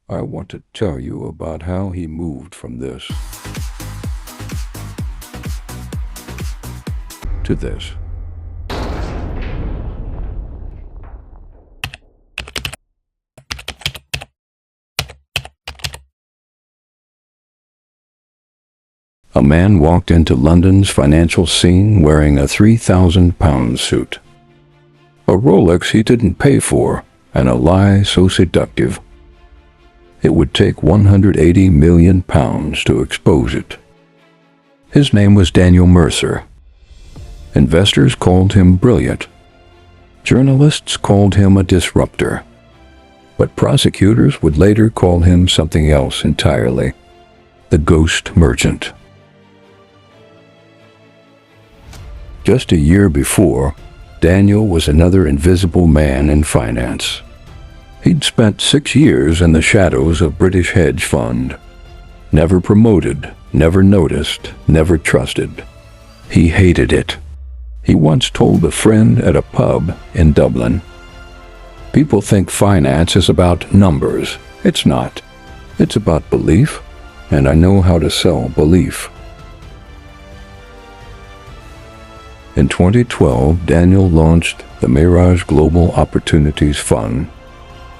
I want to tell you about how he moved from this to this. A man walked into London's financial scene wearing a 3,000-pound suit. A Rolex he didn't pay for, and a lie so seductive it would take 180 million pounds to expose it. His name was Daniel Mercer. Investors called him brilliant. Journalists called him a disruptor. But prosecutors would later call him something else entirely: the ghost merchant. Just a year before, Daniel was another invisible man in finance. He'd spent 6 years in the shadows of British Hedge Fund. Never promoted, never noticed, never trusted. He hated it. He once told a friend at a pub in Dublin, "People think finance is about numbers. It's not. It's about belief, and I know how to sell belief." In 2012, Daniel launched the Mirage Global Opportunities Fund,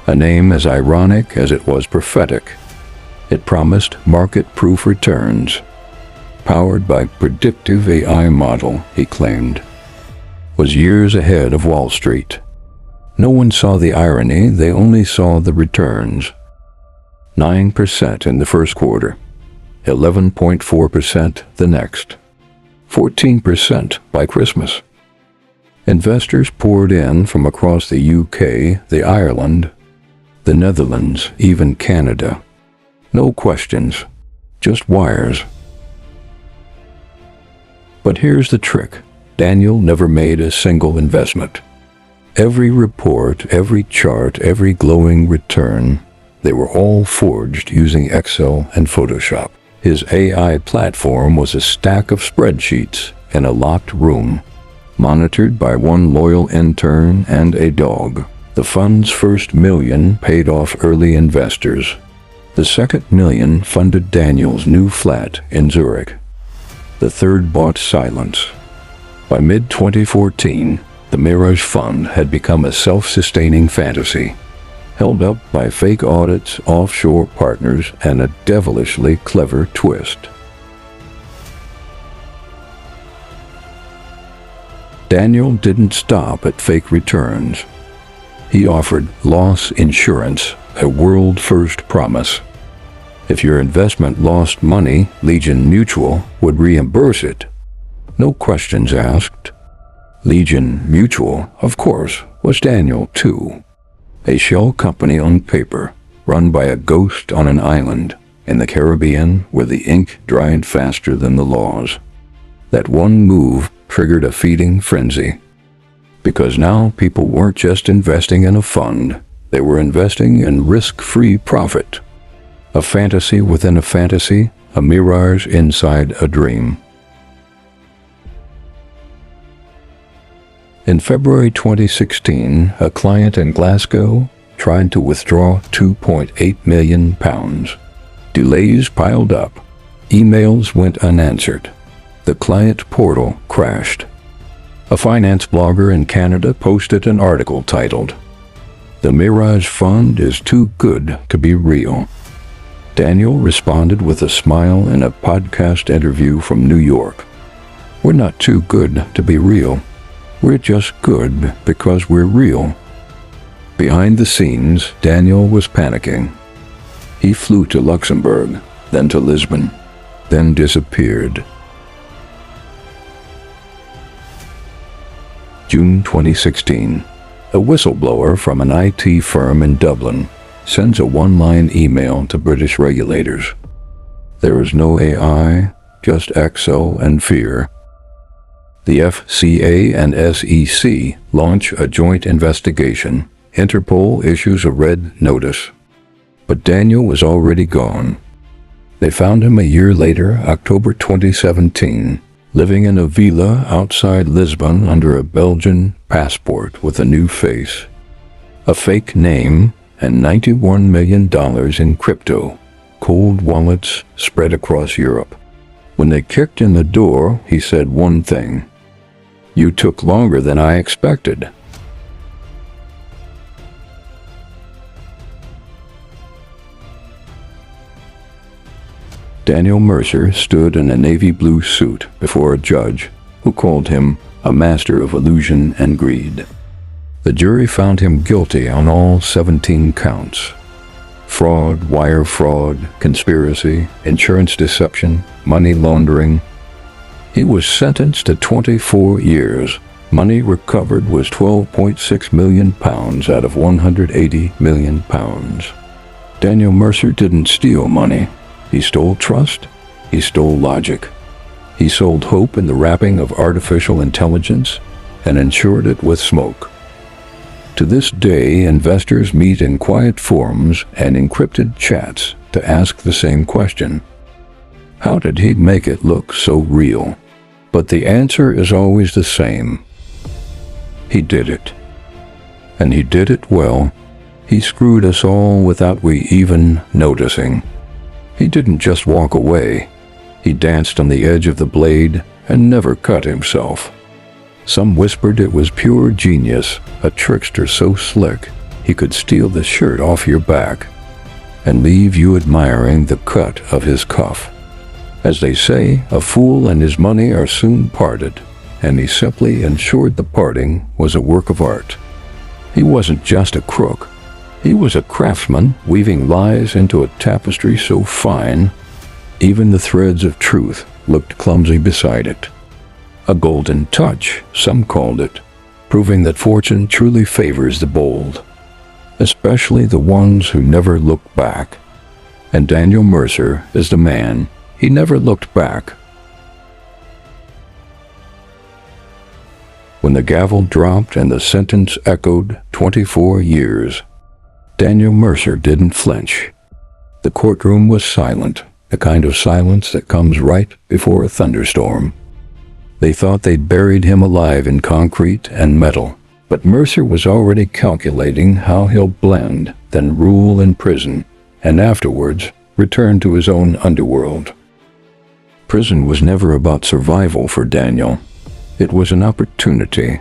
a name as ironic as it was prophetic. It promised market-proof returns, powered by predictive AI model, he claimed, was years ahead of Wall Street. No one saw the irony, they only saw the returns. 9% in the first quarter, 11.4% the next, 14% by Christmas. Investors poured in from across the UK, the Ireland, the Netherlands, even Canada. No questions, just wires. But here's the trick. Daniel never made a single investment. Every report, every chart, every glowing return, they were all forged using Excel and Photoshop. His AI platform was a stack of spreadsheets in a locked room, monitored by one loyal intern and a dog. The fund's first million paid off early investors. The second million funded Daniel's new flat in Zurich. The third bought silence. By mid-2014, the Mirage Fund had become a self-sustaining fantasy, held up by fake audits, offshore partners, and a devilishly clever twist. Daniel didn't stop at fake returns. He offered loss insurance, a world-first promise. If your investment lost money, Legion Mutual would reimburse it. No questions asked. Legion Mutual, of course, was Daniel too. A shell company on paper, run by a ghost on an island in the Caribbean where the ink dried faster than the laws. That one move triggered a feeding frenzy. Because now people weren't just investing in a fund, they were investing in risk-free profit. A fantasy within a fantasy, a mirage inside a dream. In February 2016, a client in Glasgow tried to withdraw £2.8 million. Delays piled up. Emails went unanswered. The client portal crashed. A finance blogger in Canada posted an article titled, "The Mirage Fund is too good to be real." Daniel responded with a smile in a podcast interview from New York. "We're not too good to be real. We're just good because we're real." Behind the scenes, Daniel was panicking. He flew to Luxembourg, then to Lisbon, then disappeared. June 2016. A whistleblower from an IT firm in Dublin sends a one-line email to British regulators. There is no AI, just Excel and fear. The FCA and SEC launch a joint investigation. Interpol issues a red notice. But Daniel was already gone. They found him a year later, October 2017, living in a villa outside Lisbon under a Belgian passport with a new face. a fake name, and $91 million in crypto, cold wallets spread across Europe. When they kicked in the door, he said one thing: "You took longer than I expected." Daniel Mercer stood in a navy blue suit before a judge who called him a master of illusion and greed. The jury found him guilty on all 17 counts: fraud, wire fraud, conspiracy, insurance deception, money laundering. He was sentenced to 24 years. Money recovered was £12.6 million out of £180 million. Daniel Mercer didn't steal money. He stole trust. He stole logic. He sold hope in the wrapping of artificial intelligence and insured it with smoke. To this day, investors meet in quiet forums and encrypted chats to ask the same question: how did he make it look so real? But the answer is always the same: he did it. And he did it well. He screwed us all without we even noticing. He didn't just walk away. He danced on the edge of the blade and never cut himself. Some whispered it was pure genius, a trickster so slick he could steal the shirt off your back and leave you admiring the cut of his cuff. As they say, a fool and his money are soon parted, and he simply ensured the parting was a work of art. He wasn't just a crook. He was a craftsman, weaving lies into a tapestry so fine, even the threads of truth looked clumsy beside it. A golden touch, some called it, proving that fortune truly favors the bold, especially the ones who never look back. And Daniel Mercer is the man. He never looked back. When the gavel dropped and the sentence echoed 24 years, Daniel Mercer didn't flinch. The courtroom was silent, the kind of silence that comes right before a thunderstorm. They thought they'd buried him alive in concrete and metal, but Mercer was already calculating how he'll blend, then rule in prison, and afterwards return to his own underworld. Prison was never about survival for Daniel. It was an opportunity,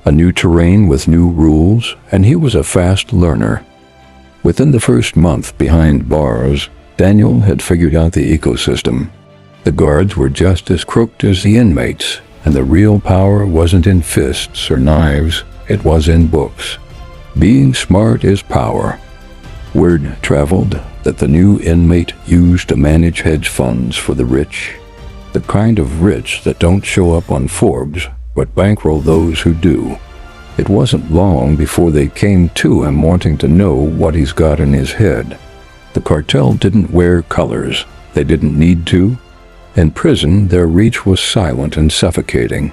a new terrain with new rules, and he was a fast learner. Within the first month behind bars, Daniel had figured out the ecosystem. The guards were just as crooked as the inmates, and the real power wasn't in fists or knives, it was in books. Being smart is power. Word traveled that the new inmate used to manage hedge funds for the rich, the kind of rich that don't show up on Forbes, but bankroll those who do. It wasn't long before they came to him wanting to know what he's got in his head. The cartel didn't wear colors. They didn't need to. In prison, their reach was silent and suffocating.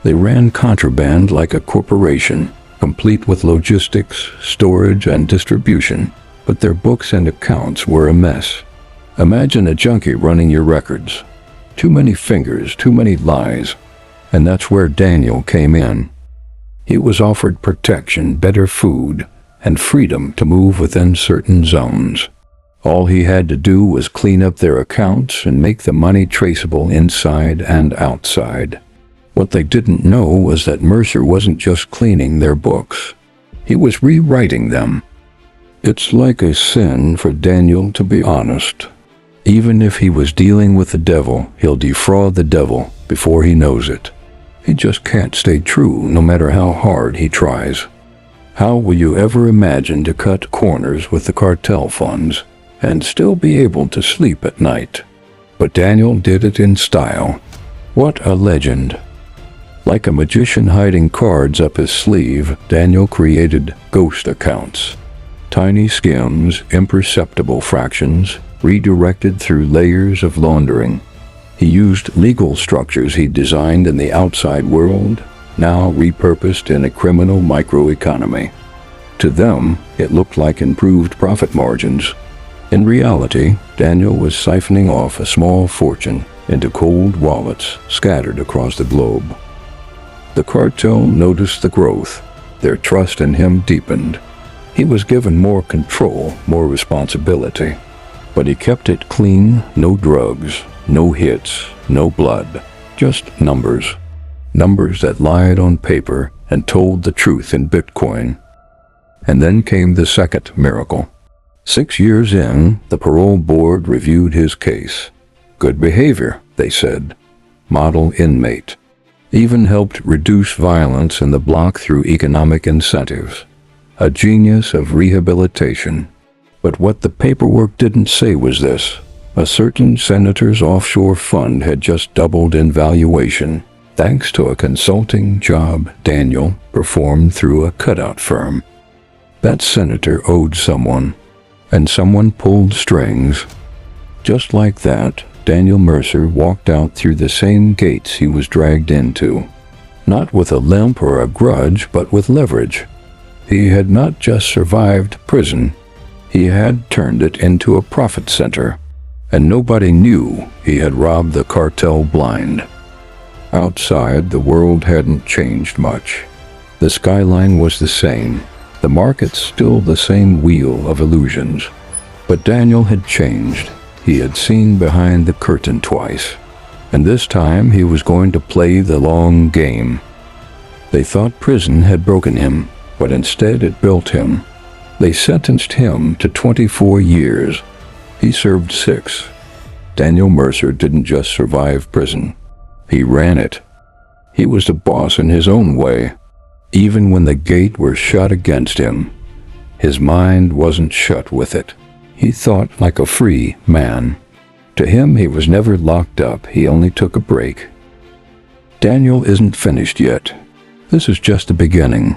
They ran contraband like a corporation, complete with logistics, storage, and distribution, but their books and accounts were a mess. Imagine a junkie running your records. Too many fingers, too many lies. And that's where Daniel came in. He was offered protection, better food, and freedom to move within certain zones. All he had to do was clean up their accounts and make the money traceable inside and outside. What they didn't know was that Mercer wasn't just cleaning their books. He was rewriting them. It's like a sin for Daniel to be honest. Even if he was dealing with the devil, he'll defraud the devil before he knows it. He just can't stay true no matter how hard he tries. How will you ever imagine to cut corners with the cartel funds and still be able to sleep at night? But Daniel did it in style. What a legend. Like a magician hiding cards up his sleeve, Daniel created ghost accounts. Tiny skims, imperceptible fractions, redirected through layers of laundering. He used legal structures he designed in the outside world, now repurposed in a criminal microeconomy. To them, it looked like improved profit margins. In reality, Daniel was siphoning off a small fortune into cold wallets scattered across the globe. The cartel noticed the growth. Their trust in him deepened. He was given more control, more responsibility. But he kept it clean, no drugs, no hits, no blood, just numbers. Numbers that lied on paper and told the truth in Bitcoin. And then came the second miracle. 6 years in, the parole board reviewed his case. Good behavior, they said. Model inmate. Even helped reduce violence in the block through economic incentives. A genius of rehabilitation. But what the paperwork didn't say was this. A certain senator's offshore fund had just doubled in valuation, thanks to a consulting job Daniel performed through a cutout firm. That senator owed someone, and someone pulled strings. Just like that, Daniel Mercer walked out through the same gates he was dragged into. Not with a limp or a grudge, but with leverage. He had not just survived prison, he had turned it into a profit center. And nobody knew he had robbed the cartel blind. Outside, the world hadn't changed much. The skyline was the same. The market's still the same wheel of illusions. But Daniel had changed. He had seen behind the curtain twice. And this time he was going to play the long game. They thought prison had broken him, but instead it built him. They sentenced him to 24 years. He served 6. Daniel Mercer didn't just survive prison. He ran it. He was the boss in his own way. Even when the gate were shut against him, his mind wasn't shut with it. He thought like a free man. To him, he was never locked up. He only took a break. Daniel isn't finished yet. This is just the beginning.